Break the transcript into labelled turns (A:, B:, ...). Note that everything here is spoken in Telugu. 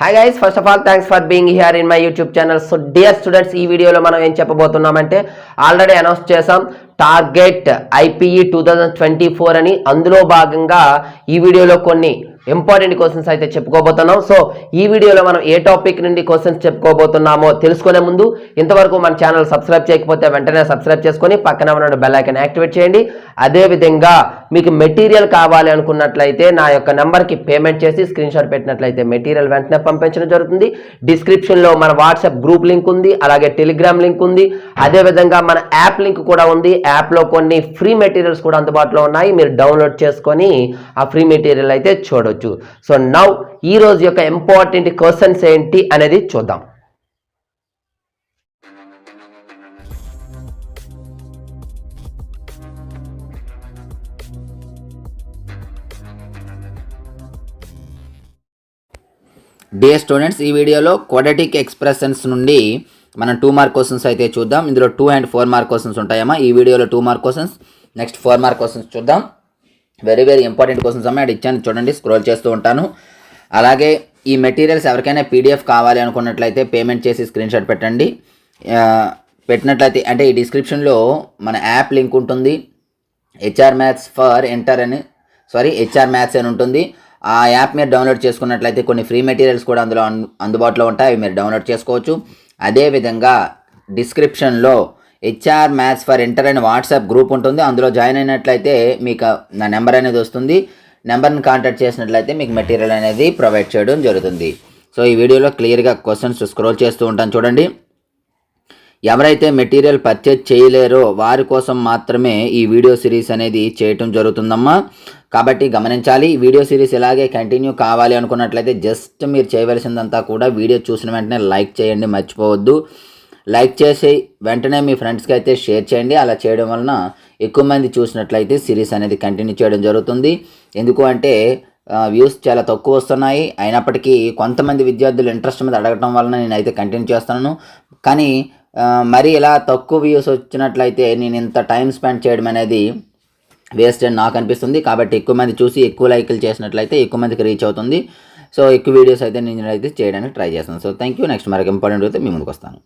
A: Hi guys, first of all thanks for being here in my YouTube channel. So dear students, ఈ వీడియోలో మనం ఏం చెప్పబోతున్నామంటే ఆల్రెడీ అనౌన్స్ చేసాం టార్గెట్ IPE 2024 అని. అందులో భాగంగా ఈ వీడియోలో కొన్ని ఇంపార్టెంట్ క్వశ్చన్స్ అయితే చెప్పుకోబోతున్నాం. సో ఈ వీడియోలో మనం ఏ టాపిక్ నుండి క్వశ్చన్స్ చెప్పుకోబోతున్నామో తెలుసుకునే ముందు ఇంతవరకు మన ఛానల్ సబ్స్క్రైబ్ చేయకపోతే వెంటనే సబ్స్క్రైబ్ చేసుకొని పక్కన ఉన్న బెల్ ఐకాన్ యాక్టివేట్ చేయండి. అదేవిధంగా మీకు మెటీరియల్ కావాలి అనుకున్నట్లయితే నా యొక్క నెంబర్కి పేమెంట్ చేసి స్క్రీన్ షాట్ పెట్టినట్లయితే మెటీరియల్ వెంటనే పంపించడం జరుగుతుంది. డిస్క్రిప్షన్లో మన వాట్సాప్ గ్రూప్ లింక్ ఉంది, అలాగే టెలిగ్రామ్ లింక్ ఉంది, అదేవిధంగా మన యాప్ లింక్ కూడా ఉంది. యాప్లో కొన్ని ఫ్రీ మెటీరియల్స్ కూడా అందుబాటులో ఉన్నాయి, మీరు డౌన్లోడ్ చేసుకొని ఆ ఫ్రీ మెటీరియల్ అయితే చూడవచ్చు. సో నౌ ఈ రోజు యొక్క ఇంపార్టెంట్ క్వశ్చన్స్ ఏంటి అనేది చూద్దాం.
B: డియర్ స్టూడెంట్స్, ఈ వీడియోలో క్వాడ్రాటిక్ ఎక్స్ప్రెషన్స్ నుండి మనం 2 మార్క్ క్వశ్చన్స్ అయితే చూద్దాం. ఇందులో 2 and 4 మార్క్ క్వశ్చన్స్ ఉంటాయమ్మా. ఈ వీడియోలో 2 mark questions, next 4 mark questions చూద్దాం. వెరీ ఇంపార్టెంట్ క్వశ్చన్స్ అమ్మా. అది ఇచ్చాను చూడండి, స్క్రోల్ చేస్తూ ఉంటాను. అలాగే ఈ మెటీరియల్స్ ఎవరికైనా PDF కావాలి అనుకున్నట్లయితే పేమెంట్ చేసి స్క్రీన్ షాట్ పెట్టండి. పెట్టినట్లయితే అంటే ఈ డిస్క్రిప్షన్లో మన యాప్ లింక్ ఉంటుంది. HR మ్యాథ్స్ అని ఉంటుంది. ఆ యాప్ మీరు డౌన్లోడ్ చేసుకున్నట్లయితే కొన్ని ఫ్రీ మెటీరియల్స్ కూడా అందులో అందుబాటులో ఉంటాయి, అవి మీరు డౌన్లోడ్ చేసుకోవచ్చు. అదేవిధంగా డిస్క్రిప్షన్లో HR మ్యాథ్స్ ఫర్ ఇంటర్ అని వాట్సాప్ గ్రూప్ ఉంటుంది. అందులో జాయిన్ అయినట్లయితే మీకు నా నెంబర్ అనేది వస్తుంది. నెంబర్ని కాంటాక్ట్ చేసినట్లయితే మీకు మెటీరియల్ అనేది ప్రొవైడ్ చేయడం జరుగుతుంది. సో ఈ వీడియోలో క్లియర్గా క్వశ్చన్స్ స్క్రోల్ చేస్తూ ఉంటాను చూడండి. ఎవరైతే మెటీరియల్ పర్చేజ్ చేయలేరో వారి కోసం మాత్రమే ఈ వీడియో సిరీస్ అనేది చేయటం జరుగుతుందమ్మా. కాబట్టి గమనించాలి. ఈ వీడియో సిరీస్ ఇలాగే కంటిన్యూ కావాలి అనుకున్నట్లయితే జస్ట్ మీరు చేయవలసిందంతా కూడా వీడియో చూసిన వెంటనే లైక్ చేయండి, మర్చిపోవద్దు. లైక్ చేసి వెంటనే మీ ఫ్రెండ్స్కి అయితే షేర్ చేయండి. అలా చేయడం వలన ఎక్కువ మంది చూసినట్లయితే సిరీస్ అనేది కంటిన్యూ చేయడం జరుగుతుంది. ఎందుకు అంటే వ్యూస్ చాలా తక్కువ వస్తున్నాయి. అయినప్పటికీ కొంతమంది విద్యార్థులు ఇంట్రెస్ట్ మీద అడగటం వలన నేనైతే కంటిన్యూ చేస్తున్నాను. కానీ మరి ఇలా తక్కువ వ్యూస్ వచ్చినట్లయితే నేను ఇంత టైం స్పెండ్ చేయడం అనేది వేస్ట్ అని నాకు అనిపిస్తుంది. కాబట్టి ఎక్కువ మంది చూసి ఎక్కువ లైక్లు చేసినట్లయితే ఎక్కువ మందికి రీచ్ అవుతుంది. సో ఎక్కువ వీడియోస్ అయితే నేను అయితే చేయడానికి ట్రై చేస్తాను. So thank you. నెక్స్ట్ మరొక ఇంపార్టెంట్ అయితే మీ ముందుకు వస్తాను.